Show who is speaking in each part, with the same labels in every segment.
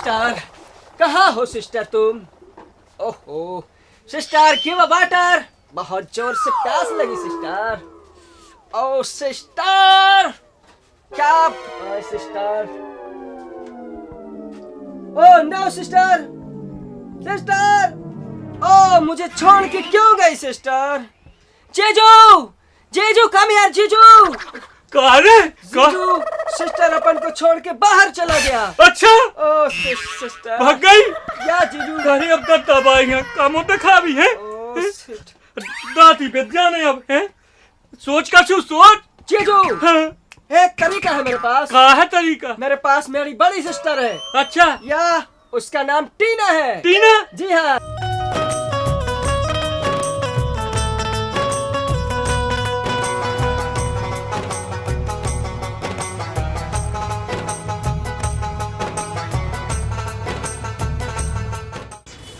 Speaker 1: Sister, कहाँ हो sister तुम? ओहो सिस्टर, गिव अ वाटर। बहुत जोर से प्यास लगी सिस्टर। ओ सिस्टर, क्या sister? Oh no sister, sister, ओ मुझे छोड़ के क्यों गई सिस्टर? जीजू, जीजू कम यार, जीजू। जीजू, सिस्टर अपन को छोड़ के बाहर चला गया।
Speaker 2: अच्छा,
Speaker 1: ओ सिस्टर
Speaker 2: भाग गई?
Speaker 1: या जीजू?
Speaker 2: अरे अब तक दबाई है, कामों पे खा भी है। दाती पे जाने अब है। सोच का छू सोच।
Speaker 1: जीजू,
Speaker 2: हाँ।
Speaker 1: एक तरीका है मेरे पास।
Speaker 2: कहा है तरीका?
Speaker 1: मेरे पास मेरी बड़ी सिस्टर है।
Speaker 2: अच्छा,
Speaker 1: या उसका नाम टीना है।
Speaker 2: टीना?
Speaker 1: जी हाँ।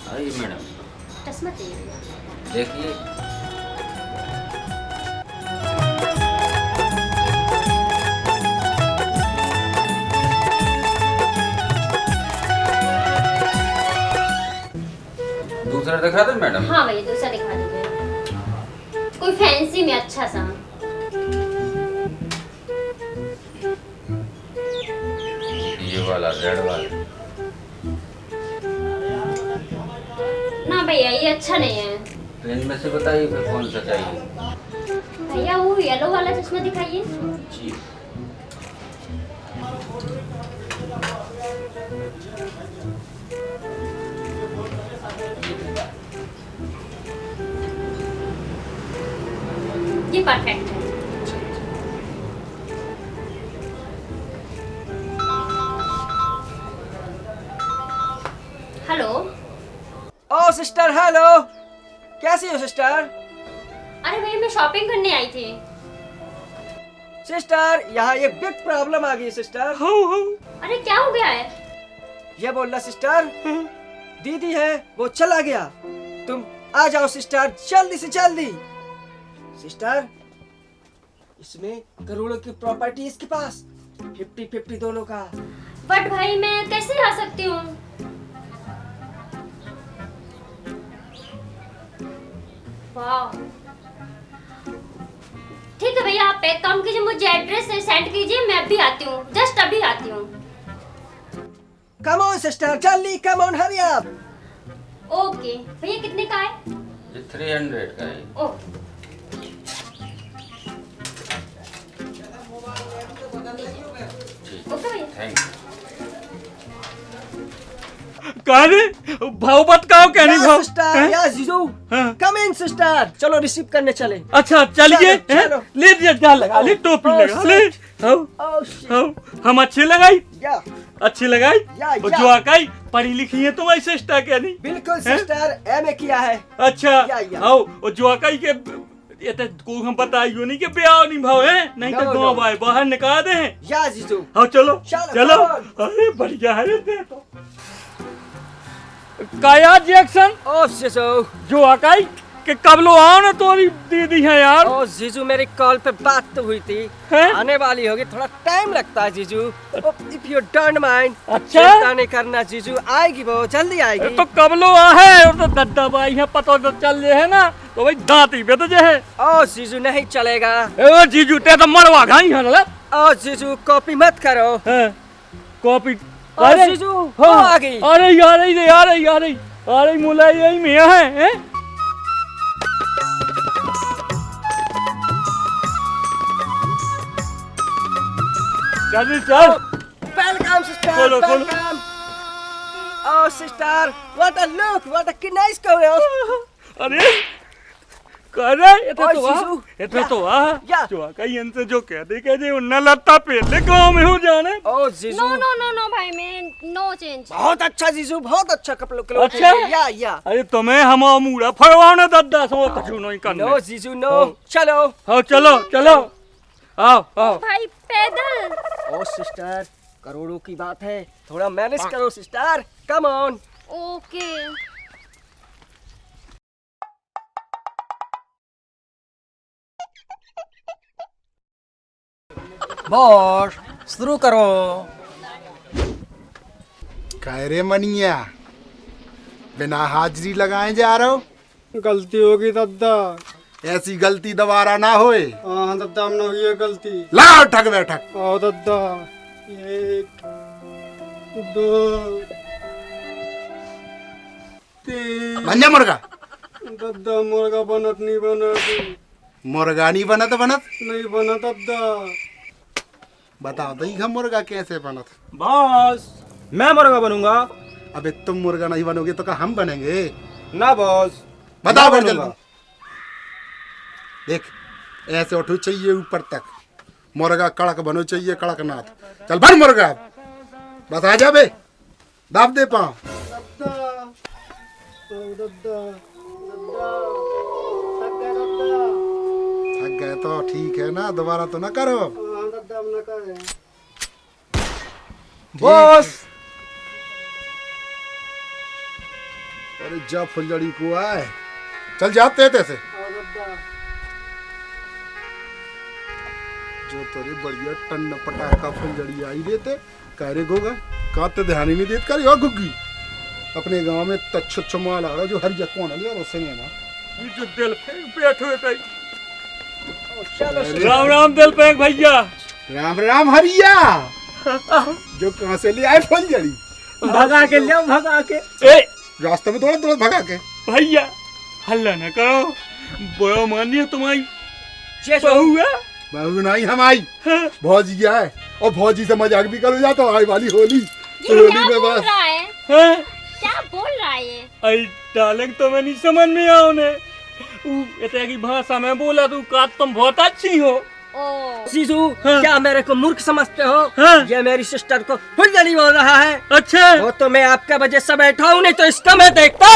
Speaker 3: आइए मैडम,
Speaker 4: चश्मा चाहिए भैया।
Speaker 3: देखिए। दूसरा दिखा दे मैडम।
Speaker 4: हाँ भैया, दूसरा दिखा दीजिए, कोई फैंसी में अच्छा सा।
Speaker 3: ये वाला रेड वाला।
Speaker 4: ना भैया, ये अच्छा नहीं है।
Speaker 3: तो इनमें से बताइए फिर कौन सा चाहिए।
Speaker 4: भैया वो येलो वाला चश्मा दिखाइए।
Speaker 3: जी।
Speaker 4: ये परफेक्ट है। हेलो।
Speaker 1: ओ सिस्टर, हेलो, कैसी हो सिस्टर?
Speaker 4: अरे भैया, मैं शॉपिंग करने आई थी।
Speaker 1: सिस्टर, यहाँ ये बिग प्रॉब्लम आ गई सिस्टर।
Speaker 4: अरे क्या हो गया है?
Speaker 1: ये बोल रहा सिस्टर, दीदी है वो चला गया। तुम आ जाओ सिस्टर, जल्दी से जल्दी। सिस्टर, इसमें करोड़ों की प्रॉपर्टी इसके पास, 50-50 दोनों का।
Speaker 4: बट भाई, मैं कैसे आ सकती हूँ? वाह, ठीक है भैया, आप एक काम कीजिए, मुझे एड्रेस सेंड कीजिए, मैं अभी आती हूँ, जस्ट अभी आती हूँ।
Speaker 1: कम ऑन सिस्टर, जल्दी, come on, hurry up.
Speaker 4: Okay भैया, कितने का है?
Speaker 3: ये 300 का है।
Speaker 4: ओ ओके भैया।
Speaker 3: Thank you.
Speaker 2: कहने भाव मत कहो, कहने भाव।
Speaker 1: सिस्टर, या जीजू,
Speaker 2: हाँ।
Speaker 1: कम इन सिस्टर, चलो रिसीव करने चले।
Speaker 2: अच्छा चलिए,
Speaker 1: चलो, चलो।
Speaker 2: ले जा लगा ले, टोपी
Speaker 1: Oh,
Speaker 2: लगा ले।
Speaker 1: Oh shit.
Speaker 2: हम अच्छे लगाई,
Speaker 1: या
Speaker 2: अच्छी लगाई।
Speaker 1: या,
Speaker 2: और
Speaker 1: या।
Speaker 2: जो आकाई पढ़ी लिखी है तो वैसे स्टा क्या नहीं।
Speaker 1: बिल्कुल सिस्टर, एमए किया है।
Speaker 2: अच्छा,
Speaker 1: या।
Speaker 2: आओ, और जो आकाई के ये तो को हम बताइयो नहीं कि ब्याह नहीं भाव है, नहीं तो
Speaker 1: No,
Speaker 2: गाँव
Speaker 1: no।
Speaker 2: भाई बाहर निकाल दे हैं।
Speaker 1: या जीजू,
Speaker 2: आओ चलो
Speaker 1: चलो,
Speaker 2: चलो।
Speaker 1: come
Speaker 2: अरे बढ़िया है ये तो। काया जैक्सन,
Speaker 1: ओ जीजू,
Speaker 2: जो आकाई कि कब लो आओ ना, तोरी दीदी है यार।
Speaker 1: ओ जीजू, मेरी कॉल पे बात तो हुई थी,
Speaker 2: हैं?
Speaker 1: आने वाली होगी, थोड़ा टाइम लगता है जीजू। If you don't mind.
Speaker 2: अच्छा?
Speaker 1: चिंता नहीं करना जीजू, आएगी वो, जल्दी आएगी।
Speaker 2: तो कब लो आ है, और तो दद्दा बाई है, पता तो चल जे है ना, तो भाई दांती पे तो जे है।
Speaker 1: ओ जीजू, नहीं चलेगा।
Speaker 2: ए जीजू ते तो मरवा घाई है ना।
Speaker 1: ओ जीजू, कॉपी मत करो।
Speaker 2: हैं, कॉपी।
Speaker 1: ओ जीजू, वो आ गई।
Speaker 2: अरे यार मुला यही में है। चल
Speaker 1: वेलकम सिस्टर,
Speaker 2: खोलो, खोलो।
Speaker 1: Welcome. Oh sister, what a look, what a nice girl.
Speaker 2: अरे करे ये
Speaker 1: ओए,
Speaker 2: तो
Speaker 1: जीजू, या।
Speaker 2: जो कहीं इनसे जो कह दे के जे उन्ना लत्ता पहले गांव में हो जाने।
Speaker 1: ओ जीजू,
Speaker 4: नो नो नो नो भाई, मैं नो चेंज।
Speaker 1: बहुत अच्छा जीजू, बहुत अच्छा कपड़ों।
Speaker 2: अच्छा?
Speaker 1: या।
Speaker 2: अरे तुम्हें हम मूड़ा फरवाना दद्दा सो कछु नहीं करने।
Speaker 1: नो जीजू, नो। चलो।
Speaker 2: हाँ चलो आओ।
Speaker 4: भाई पैदल।
Speaker 1: ओ सिस्टर, करोड़ों की बात है, थोड़ा मैनेज करो sister, come on.
Speaker 4: Okay.
Speaker 1: Boss, शुरू करो।
Speaker 5: कह रे मनिया, बिना हाजिरी लगाए जा रहे हो?
Speaker 6: गलती होगी दादा।
Speaker 5: ऐसी गलती दोबारा ना होए।
Speaker 6: हाँ दादा, हमने हुई है गलती।
Speaker 5: लाओ ठग बैठक।
Speaker 6: आओ दादा। 1 2 3।
Speaker 5: बन जा मुर्गा।
Speaker 6: दादा मुर्गा बनत नहीं बनत।
Speaker 5: मुर्गा नहीं बनत बनत?
Speaker 6: नहीं बनत दादा।
Speaker 5: बताओ तो मुर्गा कैसे बनत?
Speaker 7: बॉस मैं मुर्गा बनूंगा।
Speaker 5: अबे तुम मुर्गा नहीं बनोगे तो क्या हम बनेंगे?
Speaker 7: ना बॉस।
Speaker 5: बताओ
Speaker 7: मैं
Speaker 5: फिर
Speaker 7: बनूंगा।
Speaker 5: जल्दी। देख ऐसे उठो चाहिए ऊपर तक, मुर्गा कड़क बनो चाहिए कड़कनाथ। चल बन मुर्गा, बस आ जा बे, दाब दे पाँव।
Speaker 6: दादा आओ दादा। दादा थक गए दादा।
Speaker 5: थक गए तो ठीक है ना, दोबारा तो ना करो।
Speaker 6: हाँ दादा, हम न करें।
Speaker 7: बॉस
Speaker 5: अरे जा फुलझड़ी को आए, चल जाते थे से
Speaker 6: आओ दादा।
Speaker 5: जो तेरे बढ़िया टन पटाखा फुलझड़ी आई देते कह रे गोगा काते ध्यान ही नहीं देते कर यार गुग्गी। अपने गांव में तच्छ माल आ रहा जो हर जगह कौन है उससे नहीं ना।
Speaker 2: जो दिल फेंक बैठो है
Speaker 1: चलो
Speaker 2: राम राम दिल फेंक भैया।
Speaker 5: राम राम हरिया, जो कहाँ से ले आए फुलझड़ी?
Speaker 7: भगा के ले भगा के।
Speaker 2: ए
Speaker 5: रास्ते में थोड़ा थोड़ा भगा के।
Speaker 2: भैया हल्ला न करो, बड़ा मानिए तुम्हारी
Speaker 1: जे
Speaker 2: बहू है।
Speaker 5: बहू नहीं हम आई, भौजी है, और भौजी से मजाक भी करो जा तो आई वाली होली।
Speaker 4: ये
Speaker 5: होली
Speaker 4: क्या
Speaker 5: में
Speaker 4: बोल
Speaker 5: बस
Speaker 4: रहा है?
Speaker 2: हैं?
Speaker 4: क्या बोल रहा है ये?
Speaker 2: आई डालेंग तो मैं नहीं समझ में आओ ने इतने की भाषा में बोला तू का तुम बहुत अच्छी हो।
Speaker 4: ओ
Speaker 1: जीजू,
Speaker 2: हाँ।
Speaker 1: क्या मेरे को मूर्ख समझते हो?
Speaker 2: हाँ।
Speaker 1: ये मेरी सिस्टर को फुलझड़ी बोल रहा है।
Speaker 2: अच्छा
Speaker 1: वो तो मैं आपका वजह से बैठा हूँ, नहीं तो इसका मैं देखता।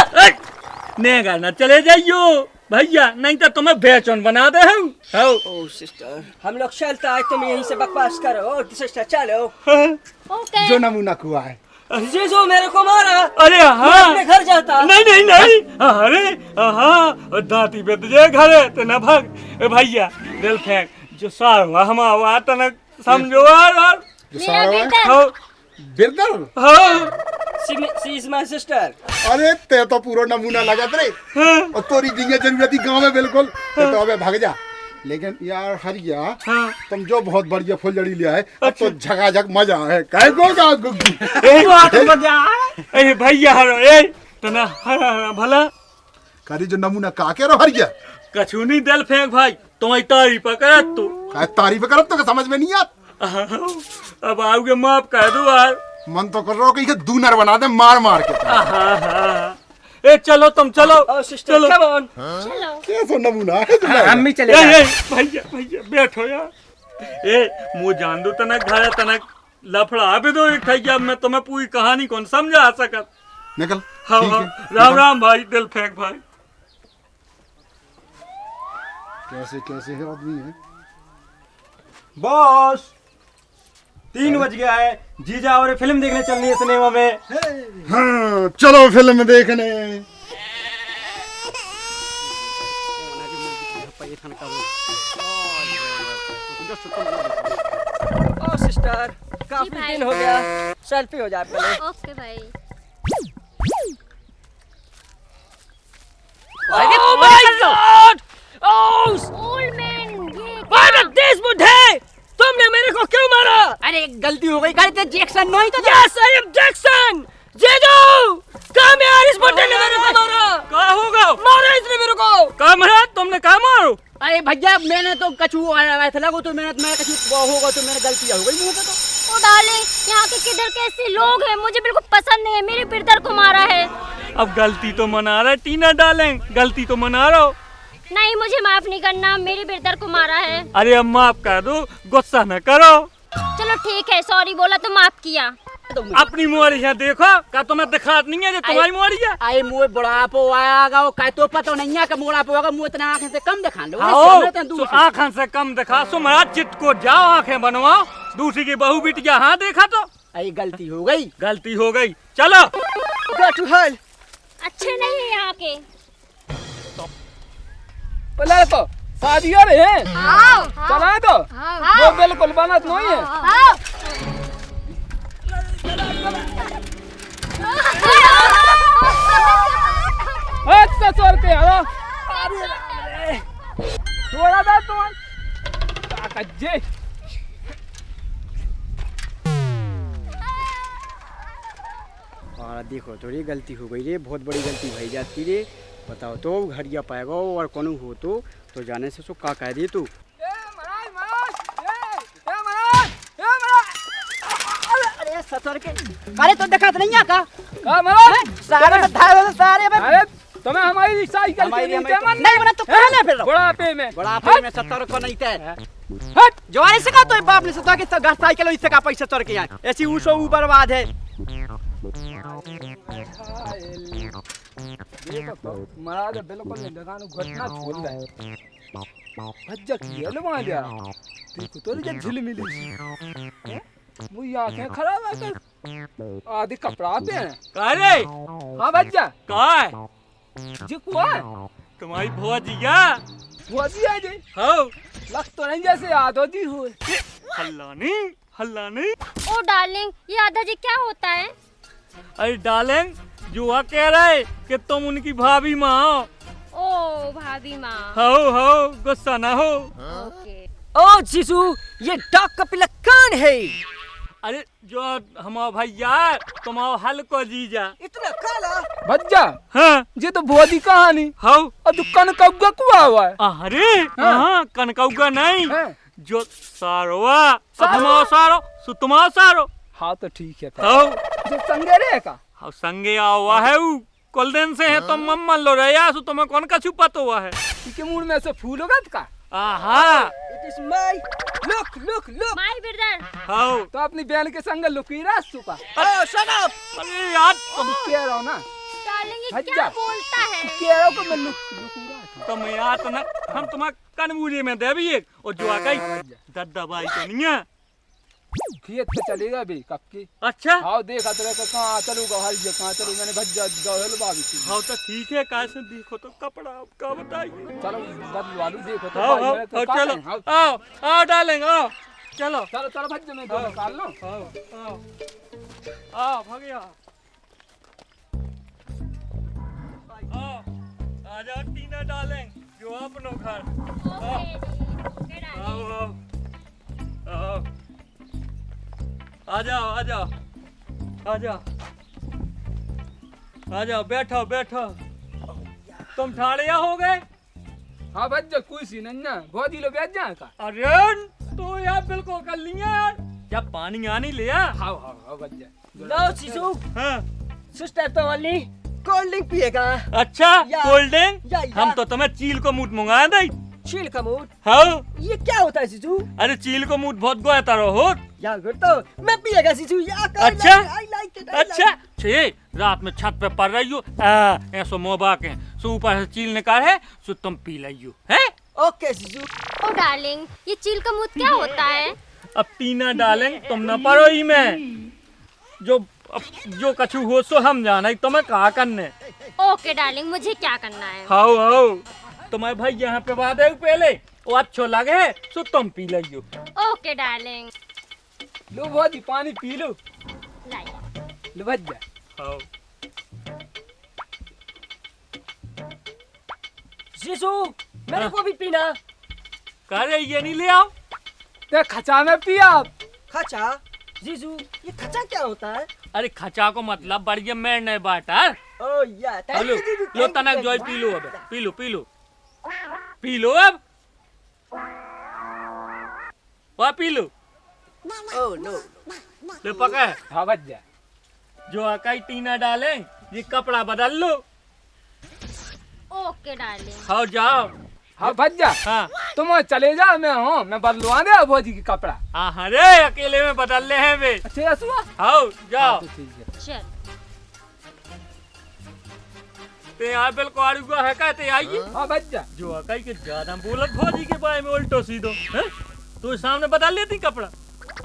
Speaker 2: ने गाना चले जाइयो भैया, नहीं तो तुम्हें बेचैन बना दे हम।
Speaker 1: ओ सिस्टर, हम लोग चलता है, तुम यहीं से बकवास करो। सिस्टर चलो।
Speaker 4: ओके।
Speaker 5: जो नमूना कुआ है।
Speaker 1: जीजू मेरे को मारा,
Speaker 2: अरे
Speaker 1: मैं
Speaker 2: हाँ
Speaker 1: अपने घर जाता।
Speaker 2: नहीं नहीं नहीं, अरे हाँ दांती पे तुझे घर है तो न भाग। ए भैया दिल फेंक जो सार हुआ हम हुआ तो न समझो यार।
Speaker 5: जो
Speaker 4: मेरा
Speaker 5: सारा है
Speaker 4: बेटा।
Speaker 2: हाँ
Speaker 5: बिरदर।
Speaker 2: हाँ
Speaker 1: शी इज माय सिस्टर।
Speaker 5: अरे ते तो पूरा नमूना लगा रे, और तोरी जिंगे जरूरत गांव में बिल्कुल। तो अबे भाग जा। लेकिन यार हरिया,
Speaker 2: हाँ।
Speaker 5: तुम जो बहुत बढ़िया फुलझड़ी ले आए, अब तो झकाझक मजा है। कह गोगा गुग्गी।
Speaker 2: ए भैया हरो ए तो ना हरा हरा भला
Speaker 5: करी जो नमूना का के रो हरिया।
Speaker 2: कछु नहीं दिल फेंक भाई, तुम्हारी तारीफ कर तू।
Speaker 5: काय तारीफ करब तो समझ में नहीं आत।
Speaker 2: अब आओगे माफ कर दो यार।
Speaker 5: मन तो कर रहा हो कि इसे दूनर बना दे मार मार के।
Speaker 2: ए चलो तुम चलो।
Speaker 1: ओ सिस्टर कम ऑन।
Speaker 4: चलो।
Speaker 5: कैसा नमूना है तुम्हारा?
Speaker 1: हम भी चले
Speaker 2: ए,
Speaker 1: जाएं।
Speaker 2: ए, भैया भैया बैठो यार। ए मुँह जान दो तनक घर तनक लफड़ा भी दो एक ठैया, मैं तुम्हें पूरी कहानी कौन समझा सकत।
Speaker 5: निकल।
Speaker 2: हाँ
Speaker 5: ठीक
Speaker 2: हाँ
Speaker 5: है।
Speaker 2: राम राम भाई दिल फेंक भाई।
Speaker 5: कैसे कैसे है आदमी है।
Speaker 7: बॉस 3 बज गया है, जीजा और फिल्म देखने चलनी है सिनेमा में।
Speaker 5: हाँ चलो फिल्म देखने।
Speaker 1: ओ सिस्टर, काफी
Speaker 4: भाई।
Speaker 1: दिन हो गया, सेल्फी हो जाए पहले।
Speaker 4: ओके भाई।
Speaker 1: Oh my God!
Speaker 4: Old man ये
Speaker 1: भारत देश बुद्धे, तुमने मेरे को क्यों मारा?
Speaker 8: अरे गलती हो गई, गलती जैक्सन नहीं तो
Speaker 1: Yes, I am Jackson. जेजू, कहाँ में आरिस बुद्धे ने मेरे को मारा?
Speaker 2: कहा होगा
Speaker 1: मारा इसने मेरे को।
Speaker 2: कहा महाराज तुमने कहा मारो।
Speaker 8: अरे भैया मैंने तो कछु आया था लगो तो मैं कछु होगा तो मेरी गलती हो गई मुंह पे तो।
Speaker 4: ओ डार्लिंग, यहाँ के किधर कैसे लोग हैं, मुझे बिल्कुल पसंद नहीं है। मेरे ब्रदर को मारा है।
Speaker 2: अब गलती तो मना रहा टीना डालें, गलती तो मना रहा हो।
Speaker 4: नहीं, मुझे माफ नहीं करना, मेरे ब्रदर को मारा है।
Speaker 2: अरे अब माफ कर दो, गुस्सा न करो।
Speaker 4: चलो ठीक है, सॉरी बोला तो माफ किया।
Speaker 2: अपनी मोहरिया देखो, का तुम्हें दिखात नहीं है जो तुम्हारी मोहरिया।
Speaker 8: आई मुंह बुढ़ापो आएगा वो काय तो पता नहीं है कि बुढ़ापो होगा, मुंह इतना आंखें से कम दिखा लो।
Speaker 2: आओ आँखों से कम दिखा, सो महाराज चिट को जाओ आंखें बनवाओ। दूसरी की बहू बिटिया हाँ देखा तो
Speaker 8: आई गलती हो गई,
Speaker 2: गलती हो गई। चलो
Speaker 1: Go to hell.
Speaker 4: अच्छे नहीं है यहाँ के।
Speaker 7: पहले तो शादी हो रही है,
Speaker 4: आओ
Speaker 7: चला तो वो बिल्कुल बनत नहीं है।
Speaker 4: आओ।
Speaker 8: देखो थोड़ी गलती हो गई रे, बहुत बड़ी गलती भई जाती रे। बताओ तो घरिया पाएगा और कोनो हो तो जाने से सो का कह दे तू। अरे सतर के अरे तो देखा नहीं आ का सारे में धार सारे में।
Speaker 7: अरे तुम्हें हमारी साइकिल
Speaker 8: नहीं बना तो कहले फिर बुढ़ापे में 70 को नहीं थे। हट जवानी से का तो बाप ने सता के घर साइकिल इससे का पैसा चढ़ के आए ऐसी ऊसो बर्बाद है।
Speaker 7: देखो तो महाराज बिल्कुल दुकान घटना छोड़ रहा है भज्जा की है वहां जा देखो तो जब झिल मिली वो आंखें खराब है कर आधे कपड़ा पे है।
Speaker 2: अरे
Speaker 7: हां भज्जा
Speaker 2: का है
Speaker 7: जी को है
Speaker 2: तुम्हारी भौजिया
Speaker 7: वो जी है जी
Speaker 2: हो
Speaker 7: लग तो नहीं जैसे आदो जी हुए।
Speaker 2: हल्ला नहीं।
Speaker 4: ओ डार्लिंग, ये आधा जी क्या होता है?
Speaker 2: अरे डार्लिंग जुआ कह रहे कि तुम उनकी भाभी माँ हो।
Speaker 4: ओ भाभी माँ।
Speaker 2: हो गुस्सा ना हो।
Speaker 4: ओके।
Speaker 1: ओ जीजू, ये डॉग का पिल्ला कौन है?
Speaker 2: अरे जो हमारा भैया तुम्हारा हल को जीजा।
Speaker 1: इतना काला?
Speaker 7: भज्जा
Speaker 2: हाँ
Speaker 7: ये तो भोदी कहानी
Speaker 2: हो
Speaker 7: और दुकान कौगा कुआ हुआ है।
Speaker 2: अरे हाँ कनकौगा नहीं
Speaker 7: हैं?
Speaker 2: जो सारोवा हमारा सारो सुतमा सारो।
Speaker 7: हाँ तो ठीक है
Speaker 2: हो
Speaker 7: जो संगेरे का
Speaker 2: हाँ संगे हुआ है वो कल दिन से है तो मम्मा लो रहे यार तुम्हें कौन का छुपा तो हुआ है
Speaker 7: इसके मुंह में से फूल होगा का।
Speaker 2: आहा
Speaker 1: It is my look.
Speaker 4: My brother.
Speaker 2: हो
Speaker 7: तो अपनी बहन के संग लुकी रहा सुका।
Speaker 1: Oh, shut up!
Speaker 2: अरे यार
Speaker 7: तुम कह रहा हो ना
Speaker 4: डार्लिंग ये
Speaker 7: भज्जा।
Speaker 4: क्या बोलता है?
Speaker 7: कह रहा हो कि मैं लुकू रहा
Speaker 2: तुम यार तो ना हम तुम्हारे कनबूरी में दे भी एक और जो आका दद्दा भाई तो नहीं है।
Speaker 7: खेत पे चलेगा भी कब की।
Speaker 2: अच्छा
Speaker 7: हाँ देखा तेरे का कहाँ चलूगा हर जगह कहाँ चलूगा मैंने भज्जा गहल बाबी थी।
Speaker 2: हाँ तो ठीक है कैसे देखो तो कपड़ा का बताइए।
Speaker 7: चलो बदलवा लूं देखो तो
Speaker 2: आओ
Speaker 7: भाई
Speaker 2: आओ
Speaker 7: मेरे तो
Speaker 2: आओ
Speaker 7: काटे
Speaker 2: चलो
Speaker 7: हैं। आओ
Speaker 2: आओ डालेंगे आओ चलो
Speaker 7: चलो चलो भज्जा मैं दो निकाल लो।
Speaker 2: आओ आओ भगया आओ आ जाओ टीना डालेंगे जो अपनो घर।
Speaker 4: ओके जी। ओके
Speaker 2: आओ
Speaker 4: डार्लिंग।
Speaker 2: आओ आ जाओ बैठो तुम ठाड़िया हो गए।
Speaker 7: हाँ भज्जा कोई सी नहीं ना बहुत ही लोग बैठ जाए का।
Speaker 2: अरे तो यार बिल्कुल कर लिया यार क्या पानी आनी लिया।
Speaker 7: हाँ हाँ हाँ भज्जा
Speaker 1: लो जीजू,
Speaker 2: हाँ
Speaker 1: सिस्टर तो वाली कोल्ड ड्रिंक पिएगा?
Speaker 2: अच्छा
Speaker 1: या-
Speaker 2: कोल्ड ड्रिंक
Speaker 1: या।
Speaker 2: हम तो तुम्हें चील को मूठ मंगाया था।
Speaker 1: चील का मूड?
Speaker 2: हाँ
Speaker 1: ये क्या होता है जीजू?
Speaker 2: अरे चील को मूठ बहुत गोयता रहो।
Speaker 1: यार तो मैं पिएगा जीजू।
Speaker 2: अच्छा
Speaker 1: I like it.
Speaker 2: अच्छा छे रात में छत पे पड़ रही हो ऐसो मोबा के सो ऊपर से चील निकाल है सो तुम पी लियो है।
Speaker 1: ओके जीजू।
Speaker 4: ओ डार्लिंग, ये चील का मूत क्या होता है?
Speaker 2: अब टीना डालेंगे तुम न पढ़ो ही में जो कछु हो सो हम जाना तुम्हें कहा करने।
Speaker 4: ओके डार्लिंग, मुझे क्या करना है?
Speaker 2: हाओ तुम्हारे भाई यहाँ पे बात है पहले वो अच्छो लगे है सो तुम पी लियो।
Speaker 4: Okay darling.
Speaker 7: लो बहुत ही पानी पी लो।
Speaker 4: लाइए।
Speaker 7: लो भज्जा
Speaker 2: हाओ
Speaker 1: जीजू मेरे को भी पीना।
Speaker 2: कह रहे ये नहीं ले आओ।
Speaker 7: ते खचा में पिया आप।
Speaker 1: खचा? जीजू ये खचा क्या होता है?
Speaker 2: अरे खचा को मतलब बढ़िया मैं नहीं बाटर।
Speaker 1: ओ या थैंक
Speaker 2: लो
Speaker 1: यू जीजू।
Speaker 2: लो तनक जोई पी लो अब पी लो अब वाह पी लो।
Speaker 1: Oh no.
Speaker 2: ले पका
Speaker 7: हाँ भज्जा
Speaker 2: जो अकाई टीना डालें ये कपड़ा बदल लो।
Speaker 4: Okay darling.
Speaker 2: खाओ जाओ।
Speaker 7: हाँ भज्जा
Speaker 2: हाँ
Speaker 7: तुम चले जाओ मैं बदलवा दे भोजी की कपड़ा।
Speaker 2: अरे अकेले में बदल ले हैं वे।
Speaker 7: अच्छा यसुआ
Speaker 2: आओ जाओ
Speaker 7: तो ठीक है।
Speaker 4: चल।
Speaker 2: ते यहाँ बिल्कुल आड़ूगा है कहते आइए।
Speaker 7: हाँ भज्जा
Speaker 2: जो अकाई के ज्यादा बोलत भौजी के बारे में उल्टो सीधो हैं तो सामने बदल लेती कपड़ा।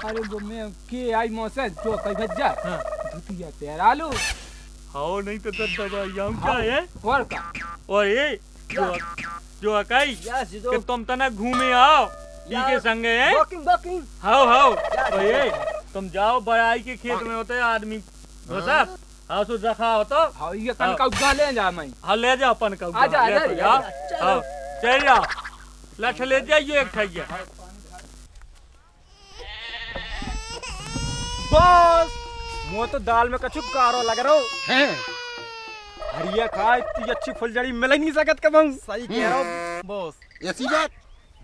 Speaker 7: अरे वो मैं के आई मौसे जो कई भज्जा
Speaker 2: हाँ
Speaker 7: धुतिया पैरा लो।
Speaker 2: हाँ नहीं तो दद्दा भाई हम क्या है।
Speaker 7: और का
Speaker 2: और ये जो अकाई
Speaker 1: यस जीजू।
Speaker 2: कि तुम तना घूमे आओ जी के संगे हैं।
Speaker 1: वॉकिंग।
Speaker 2: हाओ और ये तुम जाओ बड़ाई के खेत में होते आदमी घोसा हाँ सो रखा हो तो
Speaker 7: हाँ ये कन का उगा ले जा मैं।
Speaker 2: हाँ ले जाओ अपन का
Speaker 7: आजा,
Speaker 2: ले तो
Speaker 7: आजा,
Speaker 2: जाओ।
Speaker 1: आजा,
Speaker 2: हाँ चल जाओ लठ ले जाइए एक ठैया।
Speaker 1: बॉस
Speaker 8: मुँह तो दाल में कछु कारो लग रहो
Speaker 5: हैं
Speaker 8: हरिया खा इतनी अच्छी फुलझड़ी मिल ही नहीं सकत कब सही कह रहा हूँ बॉस
Speaker 5: ऐसी बात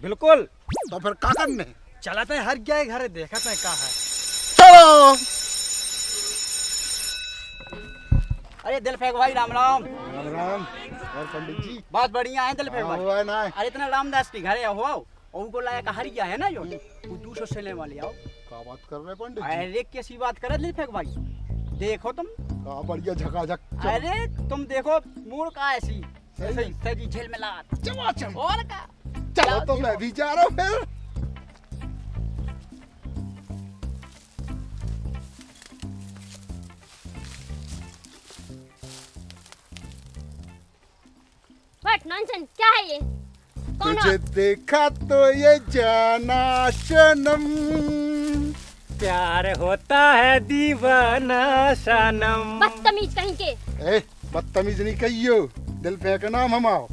Speaker 8: बिल्कुल
Speaker 5: तो फिर का करने
Speaker 8: चलाते हर गया घर देखा था कहा है
Speaker 5: चलो।
Speaker 8: अरे दिल फेंक भाई राम राम
Speaker 5: राम राम और पंडित जी
Speaker 8: बहुत बढ़िया है दिल फेंक भाई
Speaker 5: हुआ ना
Speaker 8: अरे इतना रामदास के घरे हो और उनको लाया हरिया है ना जो वो 200 से ले वाले आओ
Speaker 5: का बात कर रहे पंडित जी
Speaker 8: अरे कैसी बात करे दिल फेंक भाई देखो तुम
Speaker 5: का बढ़िया झकाझक
Speaker 8: अरे तुम देखो मूड का ऐसी सही सही झेल में ला
Speaker 5: चमाचम
Speaker 8: और का
Speaker 5: चलो तो मैं भी जा रहा हूँ फिर
Speaker 4: व्हाट नॉनसेंस, क्या है ये? कौन
Speaker 5: तुझे
Speaker 4: हो?
Speaker 5: देखा तो ये जाना सनम
Speaker 2: प्यार होता है दीवाना सनम।
Speaker 4: बदतमीज कहीं के।
Speaker 5: ए बदतमीज नहीं कहियो दिल फेंक नाम हम आओ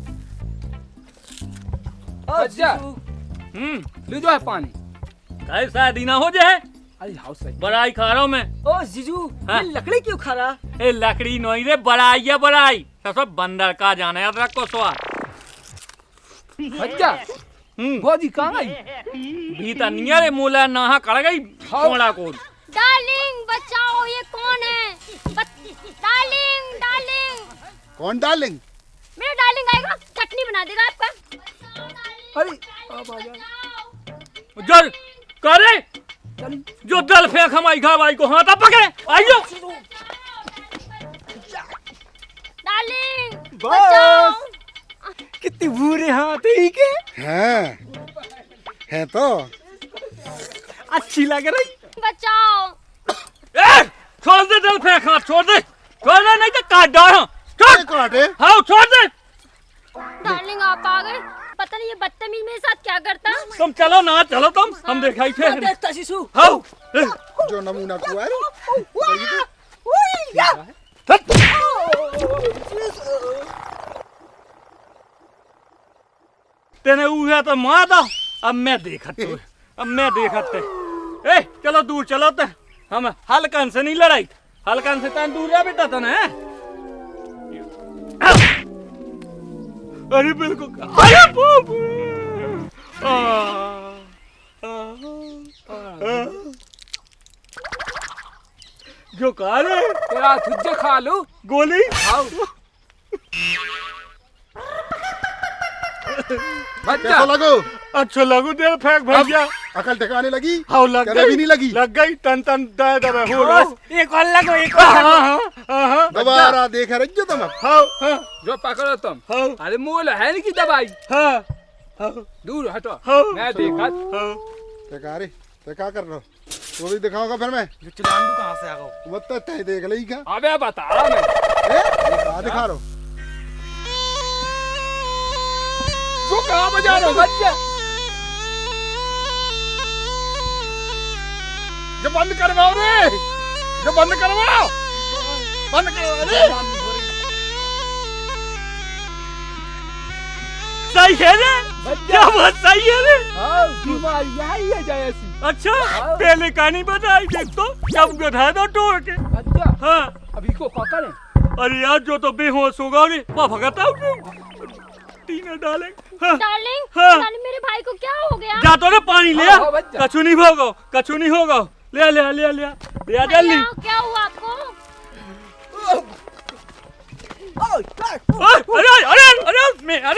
Speaker 7: अच्छा ले जो है पानी
Speaker 2: कैसा दीना हो जाए
Speaker 7: अरे हाउ सही
Speaker 2: बड़ाई खा रहा हूँ मैं।
Speaker 1: ओ जीजू,
Speaker 2: हाँ?
Speaker 1: ये लकड़ी क्यों खा रहा?
Speaker 2: ए लकड़ी नोई रे बड़ाई है बड़ाई सब बंदर का जाने याद रखो स्वाद।
Speaker 7: अच्छा भौजी कहाँ गई
Speaker 2: भीतर नहीं है रे मूला नहा कड़ गई कोड़ा को।
Speaker 4: डार्लिंग बचाओ, ये कौन है? डार्लिंग डार्लिंग
Speaker 5: कौन डालेंगे
Speaker 4: मेरा डार्लिंग आएगा, चटनी बना देगा आपका।
Speaker 7: अरे आप आ जाओ
Speaker 2: जर करे जो दल फेंक हमारी घा भाई को हाथा पकड़े आइयो।
Speaker 4: डार्लिंग बचाओ।
Speaker 8: कितनी बुरे हाथ है के
Speaker 5: हैं तो
Speaker 8: अच्छी लग रही
Speaker 4: बचाओ।
Speaker 2: ए छोड़ दे दल फेंक हाथ छोड़ दे नहीं तो काट डाल छोड़
Speaker 5: काटे
Speaker 2: हाँ छोड़ दे।
Speaker 4: डार्लिंग आप आ गए, पता नहीं ये बदतमीज मेरे साथ क्या करता।
Speaker 2: तुम चलो ना चलो तुम हम दिखाई फिर
Speaker 1: देखता शिशु।
Speaker 2: हाँ
Speaker 5: जो नमूना कुआ है
Speaker 2: तेने उहे तो मार दो अब मैं देखते अब मैं देखते। ए चलो दूर चलो ते हम हल्कन से नहीं लड़ाई हल्कन से तन दूर जा बेटा तने अरे बिल्कुल अरे बाप जो कहा रे
Speaker 7: तेरा तुझे खा लो
Speaker 2: गोली
Speaker 7: आओ
Speaker 5: कैसा लगो
Speaker 2: अच्छा लगू दे फेंक भैया
Speaker 5: अकल ठिकाने लगी
Speaker 2: हाँ लग
Speaker 5: कभी
Speaker 2: गई
Speaker 5: नहीं लगी
Speaker 2: लग गई तन तन दे दबे हो बस
Speaker 8: एक और लगो एक
Speaker 2: हाँ
Speaker 5: दोबारा देख रहे जो तुम
Speaker 2: हाँ हाँ
Speaker 7: जो पकड़ो तुम
Speaker 2: हाँ
Speaker 7: अरे मोल है नहीं की दवाई
Speaker 2: हाँ हाँ
Speaker 7: दूर हटो
Speaker 2: हाँ
Speaker 7: मैं देखा
Speaker 2: हाँ
Speaker 5: रे ते क्या कर रहे हो तो भी दिखाऊंगा फिर मैं
Speaker 8: जो चिलांडू कहाँ से आ गया
Speaker 5: बता तय देख ली क्या
Speaker 7: अबे बता रहा मैं
Speaker 5: कहाँ दिखा रहा हूँ
Speaker 7: तू कहाँ बजा रहा बच्चा
Speaker 5: जो बंद करवाओ रे जो बंद करवाओ रे
Speaker 2: सही है रे क्या बात सही है रे
Speaker 7: हाँ बीमारी यही है जैसी
Speaker 2: अच्छा पहले कहानी बताई देख तो जब गधा दो तोड़ के
Speaker 7: अच्छा
Speaker 2: हाँ
Speaker 7: अभी को पकड़े
Speaker 2: अरे यार जो तो बेहोश होगा रे वो भगता हूँ तीन डाले हाँ
Speaker 4: डार्लिंग
Speaker 2: हाँ।
Speaker 4: डार्लिंग मेरे भाई को क्या हो गया?
Speaker 2: जा तो रे पानी ले
Speaker 7: हाँ, बच्चा।
Speaker 2: कछु नहीं होगा कछु नहीं होगा ले ले ले ले ले आ जल्दी
Speaker 4: भैया, क्या हुआ आपको?
Speaker 2: अरे अरे अरे मैं आ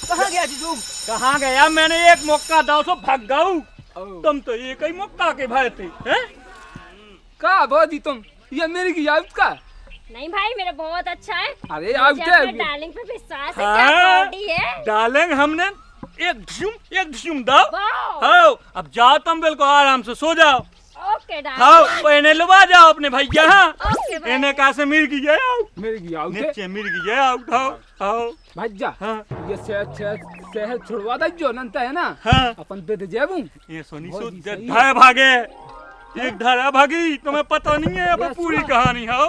Speaker 1: कहाँ गया जीजू?
Speaker 2: कहाँ गया मैंने एक मौका दाव तो भाग गाऊं तुम तो एक ही मौका के भाई थे हैं
Speaker 7: का बोदी तुम ये मेरी की याद का
Speaker 4: नहीं भाई मेरा बहुत अच्छा है।
Speaker 7: अरे
Speaker 4: मुझे
Speaker 7: अब क्या
Speaker 4: अपने डार्लिंग पे विश्वास है, क्या
Speaker 2: हाँ।
Speaker 4: बॉडी है।
Speaker 2: डालेंगे हमने एक झुम दाओ
Speaker 4: वाह।
Speaker 2: हाँ अब जाओ तुम बिल्कुल आराम से सो जाओ
Speaker 4: ओके डार्लिंग।
Speaker 2: हाँ पहने लुबा जाओ अपने भैया हाँ
Speaker 4: ओके भाई।
Speaker 2: इन्हें कहा से मिर्गी जाए आओ
Speaker 7: मेरी की याद है
Speaker 2: नीचे मिर्गी जाए आओ आओ आओ
Speaker 7: भज्जा
Speaker 2: हाँ
Speaker 7: ये शहर छुड़वा दे जो नंता है ना
Speaker 2: हाँ
Speaker 7: अपन दे जेबू
Speaker 2: ये सोनी
Speaker 7: बहुत
Speaker 2: सो
Speaker 7: ही सही है।
Speaker 2: धारा भागे एक धारा भागी तुम्हें पता नहीं है अब पूरी कहानी हाँ